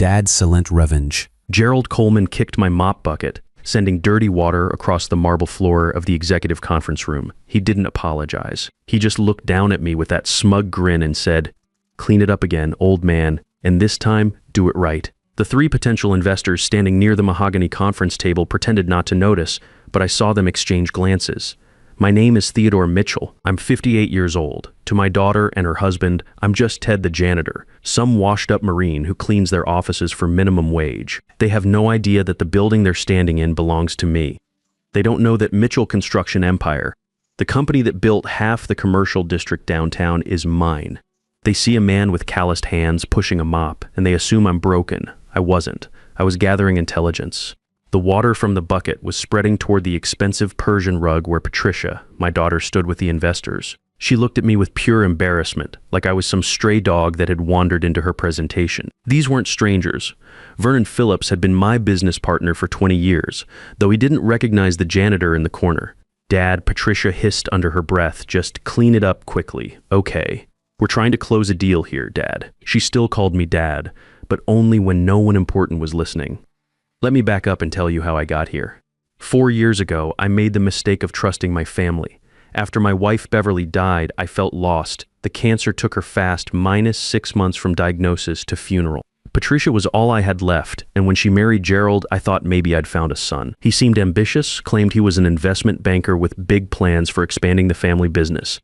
Dad's silent revenge. Gerald Coleman kicked my mop bucket, sending dirty water across the marble floor of the executive conference room. He didn't apologize. He just looked down at me with that smug grin and said, "Clean it up again, old man, and this time, do it right." The three potential investors standing near the mahogany conference table pretended not to notice, but I saw them exchange glances. My name is Theodore Mitchell. I'm 58 years old. To my daughter and her husband, I'm just Ted the janitor, some washed-up Marine who cleans their offices for minimum wage. They have no idea that the building they're standing in belongs to me. They don't know that Mitchell Construction Empire, the company that built half the commercial district downtown, is mine. They see a man with calloused hands pushing a mop, and they assume I'm broken. I wasn't. I was gathering intelligence. The water from the bucket was spreading toward the expensive Persian rug where Patricia, my daughter, stood with the investors. She looked at me with pure embarrassment, like I was some stray dog that had wandered into her presentation. These weren't strangers. Vernon Phillips had been my business partner for 20 years, though he didn't recognize the janitor in the corner. "Dad," Patricia hissed under her breath, "just clean it up quickly, okay? We're trying to close a deal here, Dad." She still called me Dad, but only when no one important was listening. Let me back up and tell you how I got here. 4 years ago, I made the mistake of trusting my family. After my wife Beverly died, I felt lost. The cancer took her fast, minus 6 months from diagnosis to funeral. Patricia was all I had left, and when she married Gerald, I thought maybe I'd found a son. He seemed ambitious, claimed he was an investment banker with big plans for expanding the family business.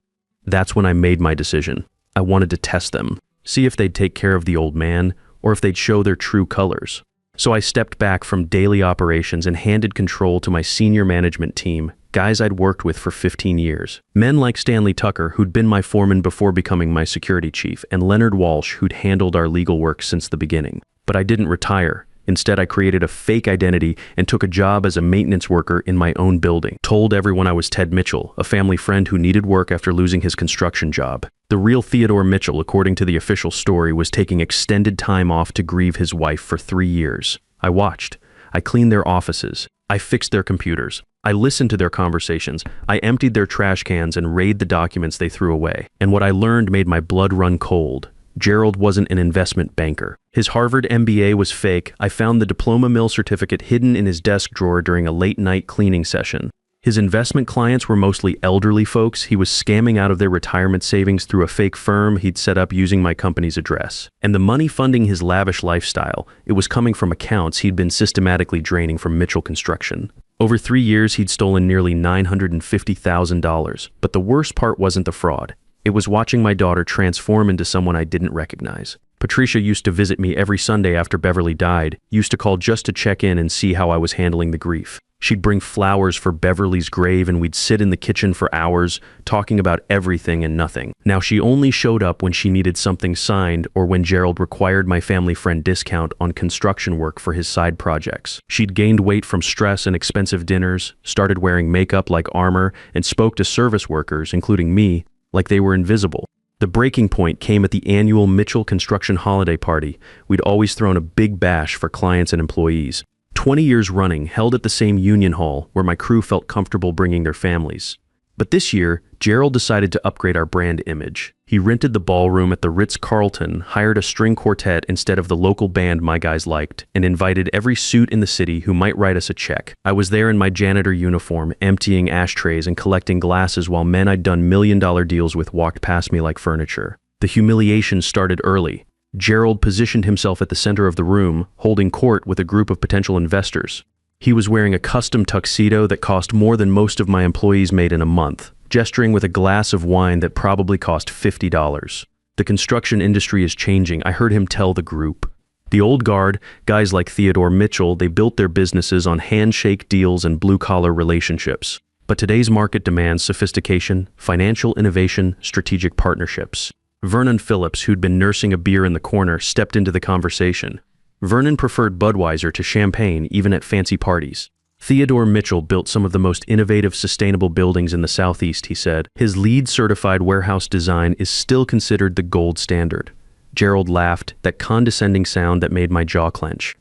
That's when I made my decision. I wanted to test them, see if they'd take care of the old man, or if they'd show their true colors. So I stepped back from daily operations and handed control to my senior management team, guys I'd worked with for 15 years. Men like Stanley Tucker, who'd been my foreman before becoming my security chief, and Leonard Walsh, who'd handled our legal work since the beginning. But I didn't retire. Instead, I created a fake identity and took a job as a maintenance worker in my own building. Told everyone I was Ted Mitchell, a family friend who needed work after losing his construction job. The real Theodore Mitchell, according to the official story, was taking extended time off to grieve his wife for 3 years. I watched. I cleaned their offices. I fixed their computers. I listened to their conversations. I emptied their trash cans and raided the documents they threw away. And what I learned made my blood run cold. Gerald wasn't an investment banker. His Harvard MBA was fake. I found the diploma mill certificate hidden in his desk drawer during a late-night cleaning session. His investment clients were mostly elderly folks. He was scamming out of their retirement savings through a fake firm he'd set up using my company's address. And the money funding his lavish lifestyle, it was coming from accounts he'd been systematically draining from Mitchell Construction. Over 3 years, he'd stolen nearly $950,000. But the worst part wasn't the fraud. It was watching my daughter transform into someone I didn't recognize. Patricia used to visit me every Sunday after Beverly died, used to call just to check in and see how I was handling the grief. She'd bring flowers for Beverly's grave and we'd sit in the kitchen for hours, talking about everything and nothing. Now she only showed up when she needed something signed or when Gerald required my family friend discount on construction work for his side projects. She'd gained weight from stress and expensive dinners, started wearing makeup like armor, and spoke to service workers, including me, like they were invisible. The breaking point came at the annual Mitchell Construction holiday party. We'd always thrown a big bash for clients and employees. 20 years running, held at the same union hall where my crew felt comfortable bringing their families. But this year, Gerald decided to upgrade our brand image. He rented the ballroom at the Ritz-Carlton, hired a string quartet instead of the local band my guys liked, and invited every suit in the city who might write us a check. I was there in my janitor uniform, emptying ashtrays and collecting glasses while men I'd done million-dollar deals with walked past me like furniture. The humiliation started early. Gerald positioned himself at the center of the room, holding court with a group of potential investors. He was wearing a custom tuxedo that cost more than most of my employees made in a month, gesturing with a glass of wine that probably cost $50. The construction industry is changing, I heard him tell the group. The old guard, guys like Theodore Mitchell, they built their businesses on handshake deals and blue-collar relationships. But today's market demands sophistication, financial innovation, strategic partnerships. Vernon Phillips, who'd been nursing a beer in the corner, stepped into the conversation. Vernon preferred Budweiser to champagne even at fancy parties. Theodore Mitchell built some of the most innovative, sustainable buildings in the Southeast, he said. His LEED-certified warehouse design is still considered the gold standard. Gerald laughed, that condescending sound that made my jaw clench.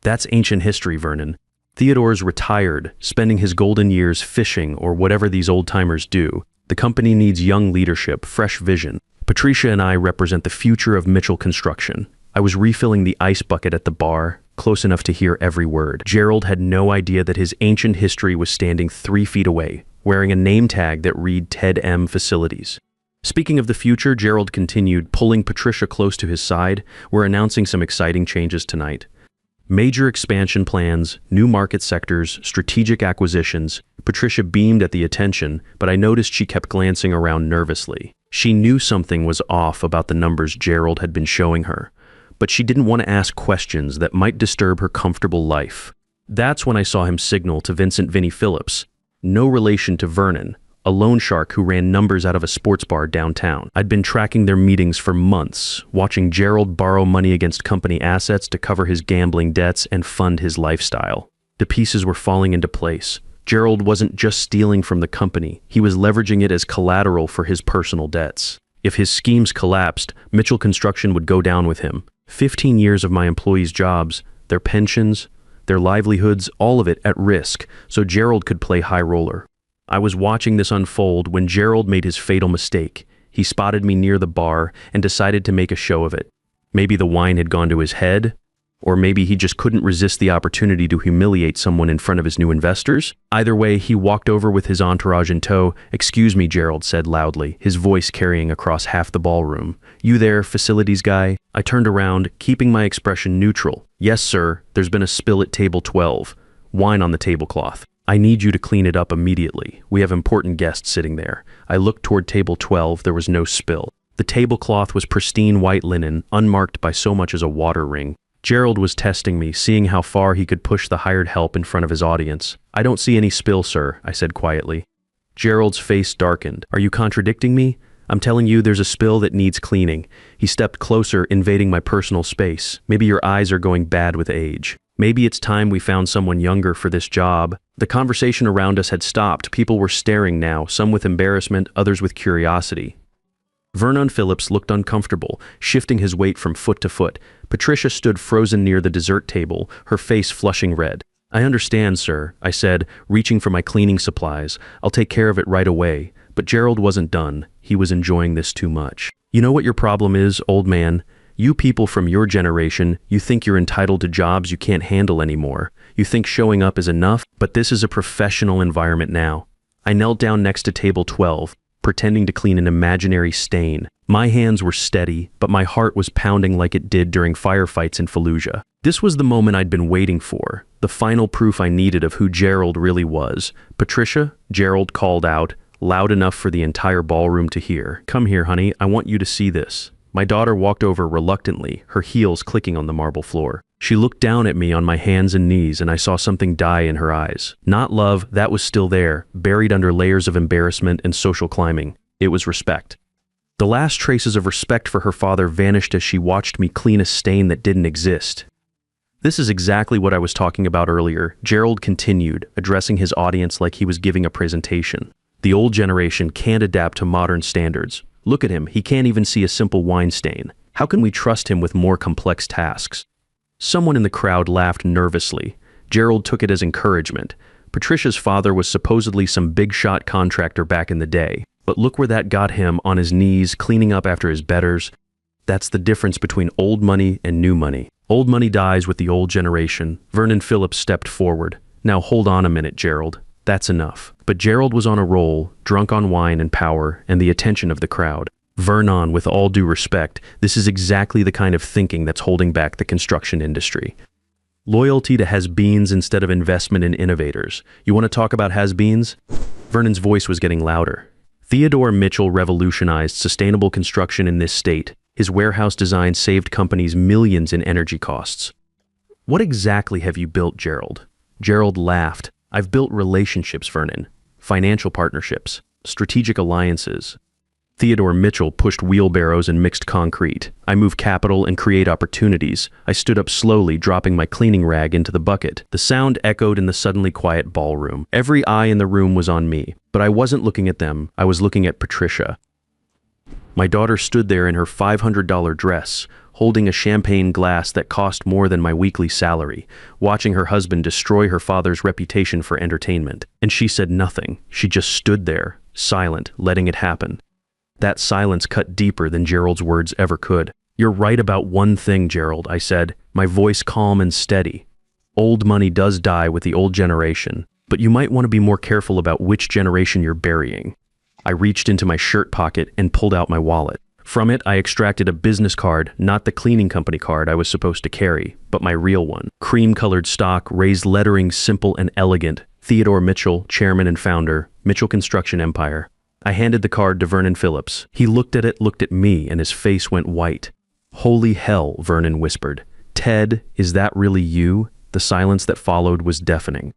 That's ancient history, Vernon. Theodore's retired, spending his golden years fishing or whatever these old-timers do. The company needs young leadership, fresh vision. Patricia and I represent the future of Mitchell Construction. I was refilling the ice bucket at the bar, close enough to hear every word. Gerald had no idea that his ancient history was standing 3 feet away, wearing a name tag that read Ted M. Facilities. Speaking of the future, Gerald continued, pulling Patricia close to his side. We're announcing some exciting changes tonight. Major expansion plans, new market sectors, strategic acquisitions. Patricia beamed at the attention, but I noticed she kept glancing around nervously. She knew something was off about the numbers Gerald had been showing her, but she didn't want to ask questions that might disturb her comfortable life. That's when I saw him signal to Vincent Vinnie Phillips, no relation to Vernon, a loan shark who ran numbers out of a sports bar downtown. I'd been tracking their meetings for months, watching Gerald borrow money against company assets to cover his gambling debts and fund his lifestyle. The pieces were falling into place. Gerald wasn't just stealing from the company, he was leveraging it as collateral for his personal debts. If his schemes collapsed, Mitchell Construction would go down with him. 15 years of my employees' jobs, their pensions, their livelihoods, all of it at risk, so Gerald could play high roller. I was watching this unfold when Gerald made his fatal mistake. He spotted me near the bar and decided to make a show of it. Maybe the wine had gone to his head, or maybe he just couldn't resist the opportunity to humiliate someone in front of his new investors. Either way, he walked over with his entourage in tow. "Excuse me," Gerald said loudly, his voice carrying across half the ballroom. "You there, facilities guy?" I turned around, keeping my expression neutral. "Yes, sir. There's been a spill at table 12. Wine on the tablecloth. I need you to clean it up immediately. We have important guests sitting there." I looked toward table 12. There was no spill. The tablecloth was pristine white linen, unmarked by so much as a water ring. Gerald was testing me, seeing how far he could push the hired help in front of his audience. "I don't see any spill, sir," I said quietly. Gerald's face darkened. "Are you contradicting me? I'm telling you there's a spill that needs cleaning." He stepped closer, invading my personal space. "Maybe your eyes are going bad with age. Maybe it's time we found someone younger for this job." The conversation around us had stopped. People were staring now, some with embarrassment, others with curiosity. Vernon Phillips looked uncomfortable, shifting his weight from foot to foot. Patricia stood frozen near the dessert table, her face flushing red. "I understand, sir," I said, reaching for my cleaning supplies. "I'll take care of it right away." But Gerald wasn't done. He was enjoying this too much. "You know what your problem is, old man? You people from your generation, you think you're entitled to jobs you can't handle anymore. You think showing up is enough, but this is a professional environment now." I knelt down next to table 12, pretending to clean an imaginary stain. My hands were steady, but my heart was pounding like it did during firefights in Fallujah. This was the moment I'd been waiting for, the final proof I needed of who Gerald really was. "Patricia," Gerald called out, loud enough for the entire ballroom to hear. "Come here, honey, I want you to see this." My daughter walked over reluctantly, her heels clicking on the marble floor. She looked down at me on my hands and knees, and I saw something die in her eyes. Not love, that was still there, buried under layers of embarrassment and social climbing. It was respect. The last traces of respect for her father vanished as she watched me clean a stain that didn't exist. "This is exactly what I was talking about earlier," Gerald continued, addressing his audience like he was giving a presentation. "The old generation can't adapt to modern standards. Look at him, he can't even see a simple wine stain. How can we trust him with more complex tasks?" Someone in the crowd laughed nervously. Gerald took it as encouragement. Patricia's father was supposedly some big-shot contractor back in the day. But look where that got him, on his knees, cleaning up after his betters. That's the difference between old money and new money. Old money dies with the old generation. Vernon Phillips stepped forward. "Now hold on a minute, Gerald. That's enough." But Gerald was on a roll, drunk on wine and power, and the attention of the crowd. "Vernon, with all due respect, this is exactly the kind of thinking that's holding back the construction industry. Loyalty to has-beens instead of investment in innovators. You want to talk about has-beens?" Vernon's voice was getting louder. "Theodore Mitchell revolutionized sustainable construction in this state. His warehouse design saved companies millions in energy costs." "What exactly have you built, Gerald?" Gerald laughed. "I've built relationships, Vernon. Financial partnerships, strategic alliances." Theodore Mitchell pushed wheelbarrows and mixed concrete. I move capital and create opportunities. I stood up slowly, dropping my cleaning rag into the bucket. The sound echoed in the suddenly quiet ballroom. Every eye in the room was on me, but I wasn't looking at them. I was looking at Patricia. My daughter stood there in her $500 dress, holding a champagne glass that cost more than my weekly salary, watching her husband destroy her father's reputation for entertainment. And she said nothing. She just stood there, silent, letting it happen. That silence cut deeper than Gerald's words ever could. You're right about one thing, Gerald, I said, my voice calm and steady. Old money does die with the old generation, but you might want to be more careful about which generation you're burying. I reached into my shirt pocket and pulled out my wallet. From it, I extracted a business card, not the cleaning company card I was supposed to carry, but my real one. Cream-colored stock, raised lettering, simple and elegant. Theodore Mitchell, chairman and founder, Mitchell Construction Empire. I handed the card to Vernon Phillips. He looked at it, looked at me, and his face went white. Holy hell, Vernon whispered. Ted, is that really you? The silence that followed was deafening.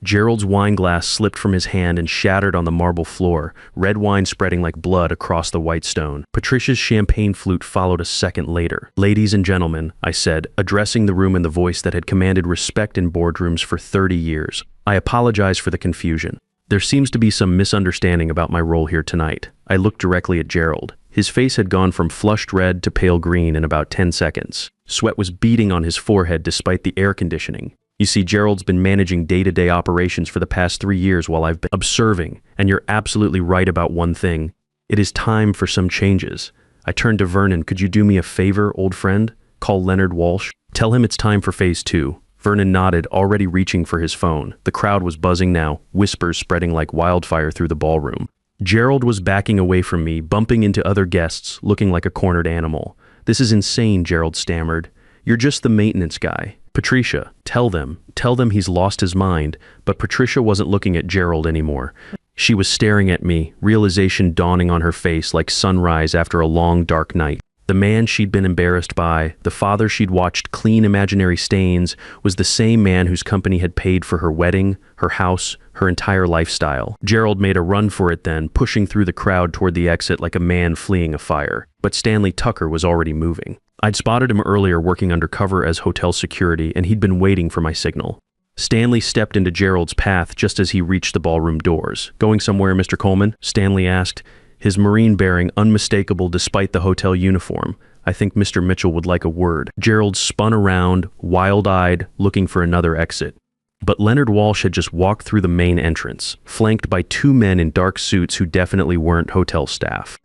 Gerald's wine glass slipped from his hand and shattered on the marble floor, red wine spreading like blood across the white stone. Patricia's champagne flute followed a second later. Ladies and gentlemen, I said, addressing the room in the voice that had commanded respect in boardrooms for 30 years. I apologize for the confusion. There seems to be some misunderstanding about my role here tonight. I looked directly at Gerald. His face had gone from flushed red to pale green in about 10 seconds. Sweat was beading on his forehead despite the air conditioning. You see, Gerald's been managing day-to-day operations for the past 3 years while I've been observing, and you're absolutely right about one thing. It is time for some changes. I turned to Vernon. Could you do me a favor, old friend? Call Leonard Walsh. Tell him it's time for phase 2. Vernon nodded, already reaching for his phone. The crowd was buzzing now, whispers spreading like wildfire through the ballroom. Gerald was backing away from me, bumping into other guests, looking like a cornered animal. This is insane, Gerald stammered. You're just the maintenance guy. Patricia, tell them he's lost his mind, but Patricia wasn't looking at Gerald anymore. She was staring at me, realization dawning on her face like sunrise after a long, dark night. The man she'd been embarrassed by, the father she'd watched clean imaginary stains, was the same man whose company had paid for her wedding, her house, her entire lifestyle. Gerald made a run for it then, pushing through the crowd toward the exit like a man fleeing a fire. But Stanley Tucker was already moving. I'd spotted him earlier working undercover as hotel security, and he'd been waiting for my signal. Stanley stepped into Gerald's path just as he reached the ballroom doors. Going somewhere, Mr. Coleman? Stanley asked, his Marine bearing unmistakable despite the hotel uniform. I think Mr. Mitchell would like a word. Gerald spun around, wild-eyed, looking for another exit. But Leonard Walsh had just walked through the main entrance, flanked by 2 men in dark suits who definitely weren't hotel staff.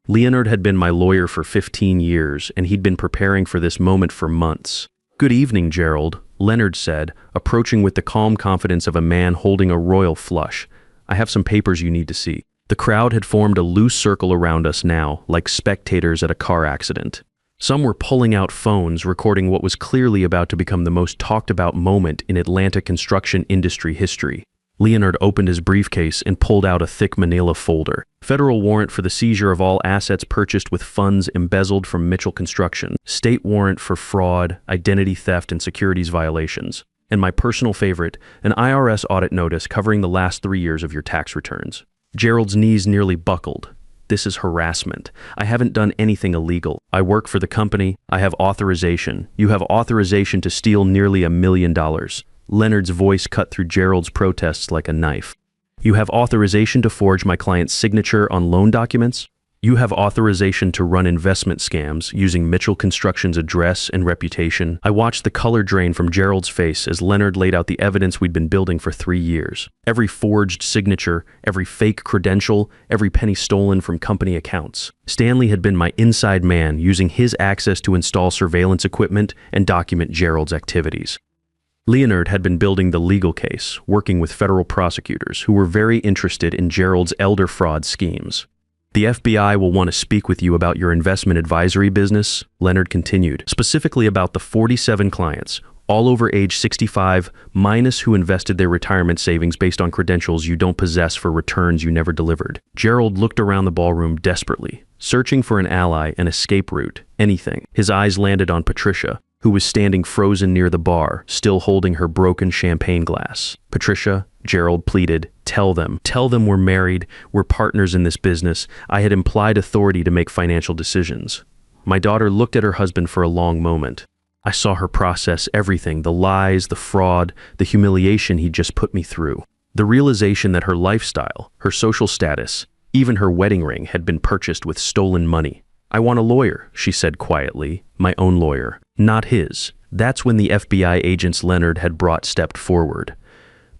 Leonard had been my lawyer for 15 years, and he'd been preparing for this moment for months. Good evening, Gerald, Leonard said, approaching with the calm confidence of a man holding a royal flush. I have some papers you need to see. The crowd had formed a loose circle around us now, like spectators at a car accident. Some were pulling out phones, recording what was clearly about to become the most talked-about moment in Atlanta construction industry history. Leonard opened his briefcase and pulled out a thick manila folder. Federal warrant for the seizure of all assets purchased with funds embezzled from Mitchell Construction. State warrant for fraud, identity theft, and securities violations. And my personal favorite, an IRS audit notice covering the last 3 years of your tax returns. Gerald's knees nearly buckled. This is harassment. I haven't done anything illegal. I work for the company. I have authorization. You have authorization to steal nearly $1 million. Leonard's voice cut through Gerald's protests like a knife. You have authorization to forge my client's signature on loan documents? You have authorization to run investment scams using Mitchell Construction's address and reputation. I watched the color drain from Gerald's face as Leonard laid out the evidence we'd been building for 3 years. Every forged signature, every fake credential, every penny stolen from company accounts. Stanley had been my inside man, using his access to install surveillance equipment and document Gerald's activities. Leonard had been building the legal case, working with federal prosecutors who were very interested in Gerald's elder fraud schemes. The FBI will want to speak with you about your investment advisory business, Leonard continued, specifically about the 47 clients, all over age 65, minus who invested their retirement savings based on credentials you don't possess for returns you never delivered. Gerald looked around the ballroom desperately, searching for an ally, an escape route, anything. His eyes landed on Patricia, who was standing frozen near the bar, still holding her broken champagne glass. Patricia, Gerald pleaded, tell them we're married, we're partners in this business. I had implied authority to make financial decisions. My daughter looked at her husband for a long moment. I saw her process everything, the lies, the fraud, the humiliation he'd just put me through. The realization that her lifestyle, her social status, even her wedding ring had been purchased with stolen money. I want a lawyer, she said quietly, my own lawyer, not his. That's when the FBI agents Leonard had brought stepped forward.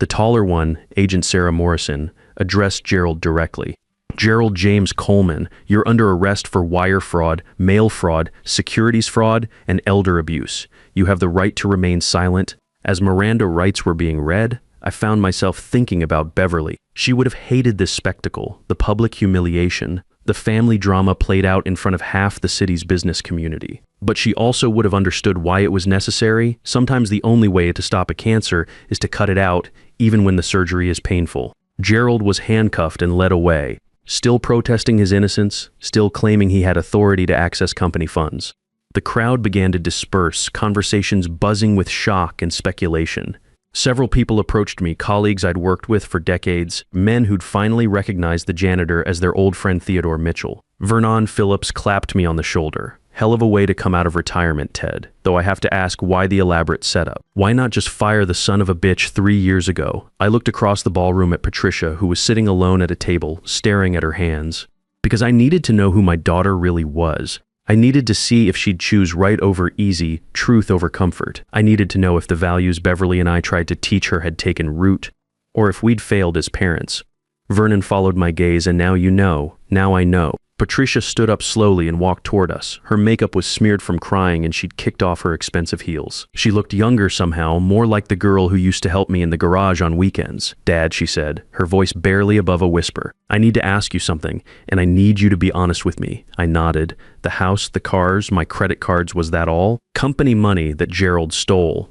The taller one, Agent Sarah Morrison, addressed Gerald directly. Gerald James Coleman, you're under arrest for wire fraud, mail fraud, securities fraud, and elder abuse. You have the right to remain silent. As Miranda rights were being read, I found myself thinking about Beverly. She would have hated this spectacle, the public humiliation, the family drama played out in front of half the city's business community. But she also would have understood why it was necessary. Sometimes the only way to stop a cancer is to cut it out, even when the surgery is painful. Gerald was handcuffed and led away, still protesting his innocence, still claiming he had authority to access company funds. The crowd began to disperse, conversations buzzing with shock and speculation. Several people approached me, colleagues I'd worked with for decades, men who'd finally recognized the janitor as their old friend Theodore Mitchell. Vernon Phillips clapped me on the shoulder. Hell of a way to come out of retirement, Ted. Though I have to ask, why the elaborate setup? Why not just fire the son of a bitch 3 years ago? I looked across the ballroom at Patricia, who was sitting alone at a table, staring at her hands. Because I needed to know who my daughter really was. I needed to see if she'd choose right over easy, truth over comfort. I needed to know if the values Beverly and I tried to teach her had taken root, or if we'd failed as parents. Vernon followed my gaze, and now you know. Now I know. Patricia stood up slowly and walked toward us. Her makeup was smeared from crying, and she'd kicked off her expensive heels. She looked younger somehow, more like the girl who used to help me in the garage on weekends. Dad, she said, her voice barely above a whisper. I need to ask you something, and I need you to be honest with me. I nodded. The house, the cars, my credit cards, was that all? Company money that Gerald stole.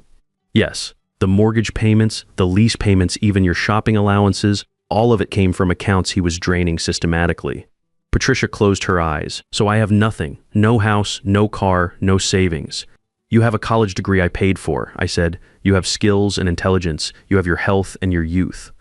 Yes, the mortgage payments, the lease payments, even your shopping allowances, all of it came from accounts he was draining systematically. Patricia closed her eyes. So I have nothing. No house, no car, no savings. You have a college degree I paid for, I said. You have skills and intelligence. You have your health and your youth.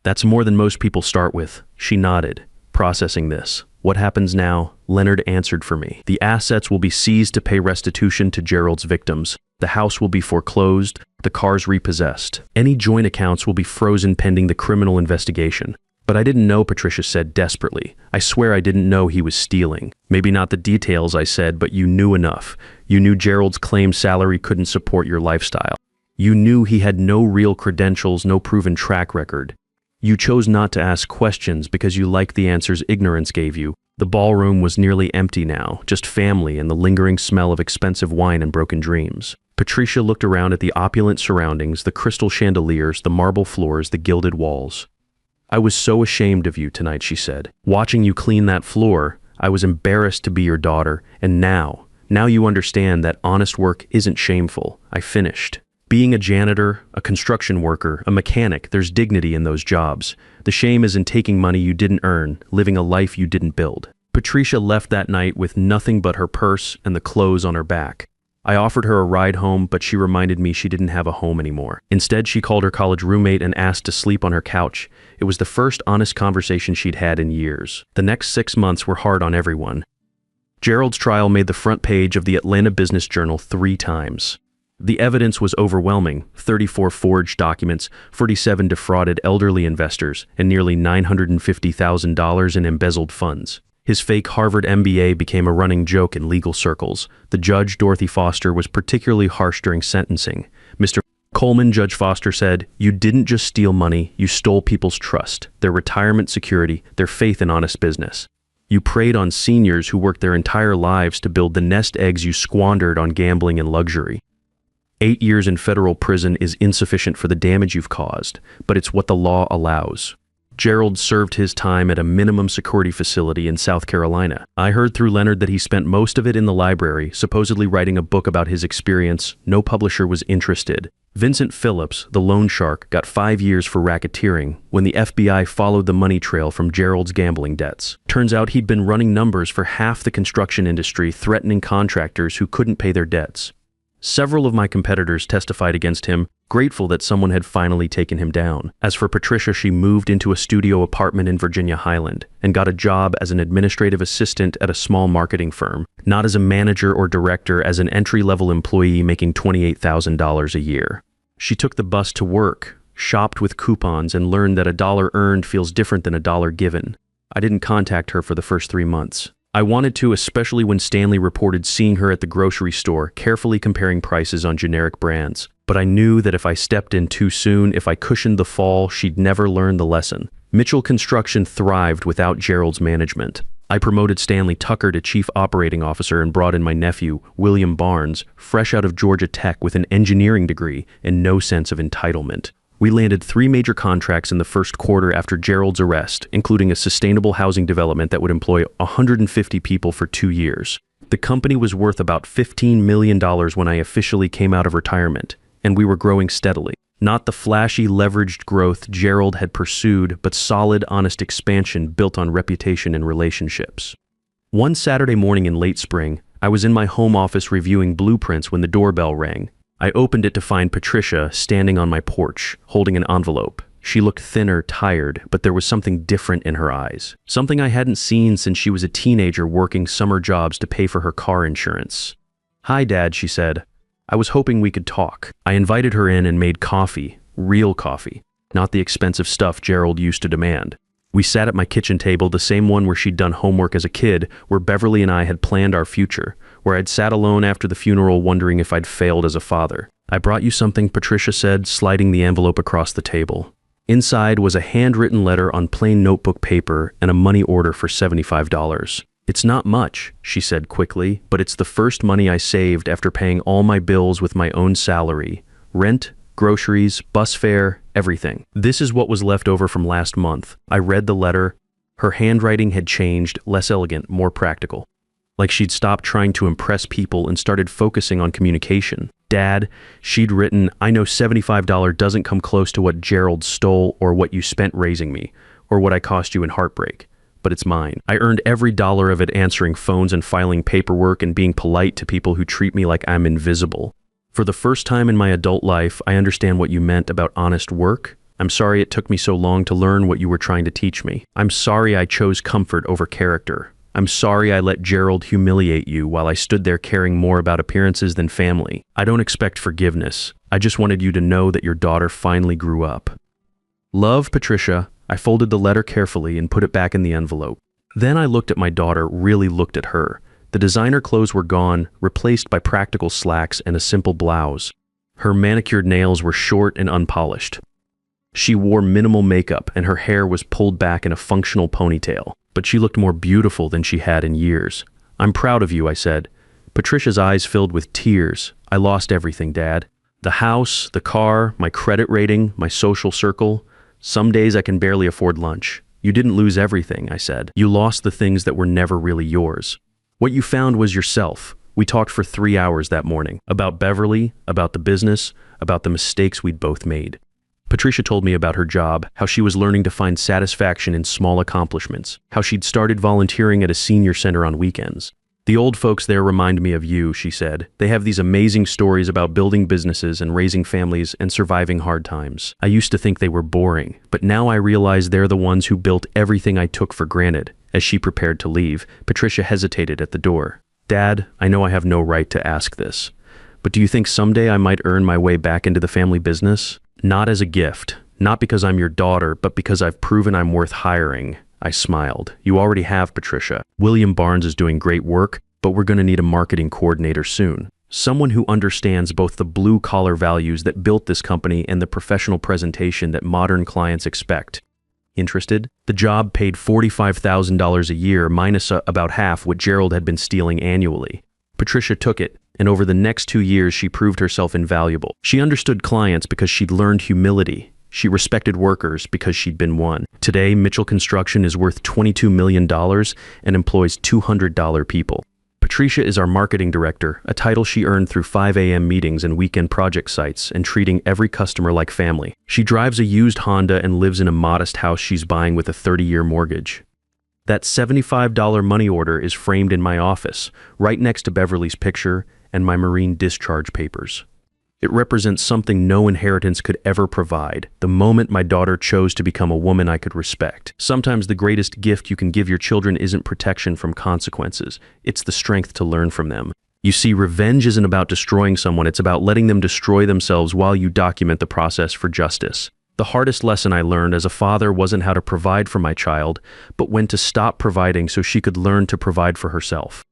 That's more than most people start with. She nodded, processing this. What happens now? Leonard answered for me. The assets will be seized to pay restitution to Gerald's victims. The house will be foreclosed, the cars repossessed. Any joint accounts will be frozen pending the criminal investigation. But I didn't know, Patricia said desperately. I swear I didn't know he was stealing. Maybe not the details, I said, but you knew enough. You knew Gerald's claimed salary couldn't support your lifestyle. You knew he had no real credentials, no proven track record. You chose not to ask questions because you liked the answers ignorance gave you. The ballroom was nearly empty now, just family and the lingering smell of expensive wine and broken dreams. Patricia looked around at the opulent surroundings, the crystal chandeliers, the marble floors, the gilded walls. I was so ashamed of you tonight, she said. Watching you clean that floor, I was embarrassed to be your daughter, and now you understand that honest work isn't shameful. I finished. Being a janitor, a construction worker, a mechanic, there's dignity in those jobs. The shame is in taking money you didn't earn, living a life you didn't build. Patricia left that night with nothing but her purse and the clothes on her back. I offered her a ride home, but she reminded me she didn't have a home anymore. Instead, she called her college roommate and asked to sleep on her couch. It was the first honest conversation she'd had in years. The next 6 months were hard on everyone. Gerald's trial made the front page of the Atlanta Business Journal 3 times. The evidence was overwhelming: 34 forged documents, 47 defrauded elderly investors, and nearly $950,000 in embezzled funds. His fake Harvard MBA became a running joke in legal circles. The judge, Dorothy Foster, was particularly harsh during sentencing. Mr. Coleman, Judge Foster said, "You didn't just steal money, you stole people's trust, their retirement security, their faith in honest business. You preyed on seniors who worked their entire lives to build the nest eggs you squandered on gambling and luxury. 8 years in federal prison is insufficient for the damage you've caused, but it's what the law allows." Gerald served his time at a minimum security facility in South Carolina. I heard through Leonard that he spent most of it in the library, supposedly writing a book about his experience. No publisher was interested. Vincent Phillips, the loan shark, got 5 years for racketeering when the FBI followed the money trail from Gerald's gambling debts. Turns out he'd been running numbers for half the construction industry, threatening contractors who couldn't pay their debts. Several of my competitors testified against him, grateful that someone had finally taken him down. As for Patricia, she moved into a studio apartment in Virginia Highland and got a job as an administrative assistant at a small marketing firm, not as a manager or director, as an entry-level employee making $28,000 a year. She took the bus to work, shopped with coupons, and learned that a dollar earned feels different than a dollar given. I didn't contact her for the first 3 months. I wanted to, especially when Stanley reported seeing her at the grocery store, carefully comparing prices on generic brands. But I knew that if I stepped in too soon, if I cushioned the fall, she'd never learn the lesson. Mitchell Construction thrived without Gerald's management. I promoted Stanley Tucker to Chief Operating Officer and brought in my nephew, William Barnes, fresh out of Georgia Tech with an engineering degree and no sense of entitlement. We landed 3 major contracts in the first quarter after Gerald's arrest, including a sustainable housing development that would employ 150 people for 2 years. The company was worth about $15 million when I officially came out of retirement, and we were growing steadily. Not the flashy, leveraged growth Gerald had pursued, but solid, honest expansion built on reputation and relationships. One Saturday morning in late spring, I was in my home office reviewing blueprints when the doorbell rang. I opened it to find Patricia standing on my porch, holding an envelope. She looked thinner, tired, but there was something different in her eyes. Something I hadn't seen since she was a teenager working summer jobs to pay for her car insurance. "Hi, Dad," she said. "I was hoping we could talk." I invited her in and made coffee, real coffee, not the expensive stuff Gerald used to demand. We sat at my kitchen table, the same one where she'd done homework as a kid, where Beverly and I had planned our future, where I'd sat alone after the funeral wondering if I'd failed as a father. "I brought you something," Patricia said, sliding the envelope across the table. Inside was a handwritten letter on plain notebook paper and a money order for $75. "It's not much," she said quickly, "but it's the first money I saved after paying all my bills with my own salary. Rent, groceries, bus fare, everything. This is what was left over from last month." I read the letter. Her handwriting had changed, less elegant, more practical. Like she'd stopped trying to impress people and started focusing on communication. "Dad," she'd written, "I know $75 doesn't come close to what Gerald stole or what you spent raising me, or what I cost you in heartbreak. But it's mine. I earned every dollar of it answering phones and filing paperwork and being polite to people who treat me like I'm invisible. For the first time in my adult life, I understand what you meant about honest work. I'm sorry it took me so long to learn what you were trying to teach me. I'm sorry I chose comfort over character. I'm sorry I let Gerald humiliate you while I stood there caring more about appearances than family. I don't expect forgiveness. I just wanted you to know that your daughter finally grew up. Love, Patricia." I folded the letter carefully and put it back in the envelope. Then I looked at my daughter, really looked at her. The designer clothes were gone, replaced by practical slacks and a simple blouse. Her manicured nails were short and unpolished. She wore minimal makeup and her hair was pulled back in a functional ponytail, but she looked more beautiful than she had in years. "I'm proud of you," I said. Patricia's eyes filled with tears. "I lost everything, Dad. The house, the car, my credit rating, my social circle. Some days I can barely afford lunch." "You didn't lose everything," I said. "You lost the things that were never really yours. What you found was yourself." We talked for 3 hours that morning, about Beverly, about the business, about the mistakes we'd both made. Patricia told me about her job, how she was learning to find satisfaction in small accomplishments, how she'd started volunteering at a senior center on weekends. "The old folks there remind me of you," she said. "They have these amazing stories about building businesses and raising families and surviving hard times. I used to think they were boring, but now I realize they're the ones who built everything I took for granted." As she prepared to leave, Patricia hesitated at the door. "Dad, I know I have no right to ask this, but do you think someday I might earn my way back into the family business? Not as a gift, not because I'm your daughter, but because I've proven I'm worth hiring." I smiled. "You already have, Patricia. William Barnes is doing great work, but we're going to need a marketing coordinator soon. Someone who understands both the blue-collar values that built this company and the professional presentation that modern clients expect. Interested?" The job paid $45,000 a year, minus about half what Gerald had been stealing annually. Patricia took it, and over the next 2 years she proved herself invaluable. She understood clients because she'd learned humility. She respected workers because she'd been one. Today, Mitchell Construction is worth $22 million and employs $200 people. Patricia is our marketing director, a title she earned through 5 a.m. meetings and weekend project sites and treating every customer like family. She drives a used Honda and lives in a modest house she's buying with a 30-year mortgage. That $75 money order is framed in my office, right next to Beverly's picture and my Marine discharge papers. It represents something no inheritance could ever provide, the moment my daughter chose to become a woman I could respect. Sometimes the greatest gift you can give your children isn't protection from consequences, it's the strength to learn from them. You see, revenge isn't about destroying someone, it's about letting them destroy themselves while you document the process for justice. The hardest lesson I learned as a father wasn't how to provide for my child, but when to stop providing so she could learn to provide for herself.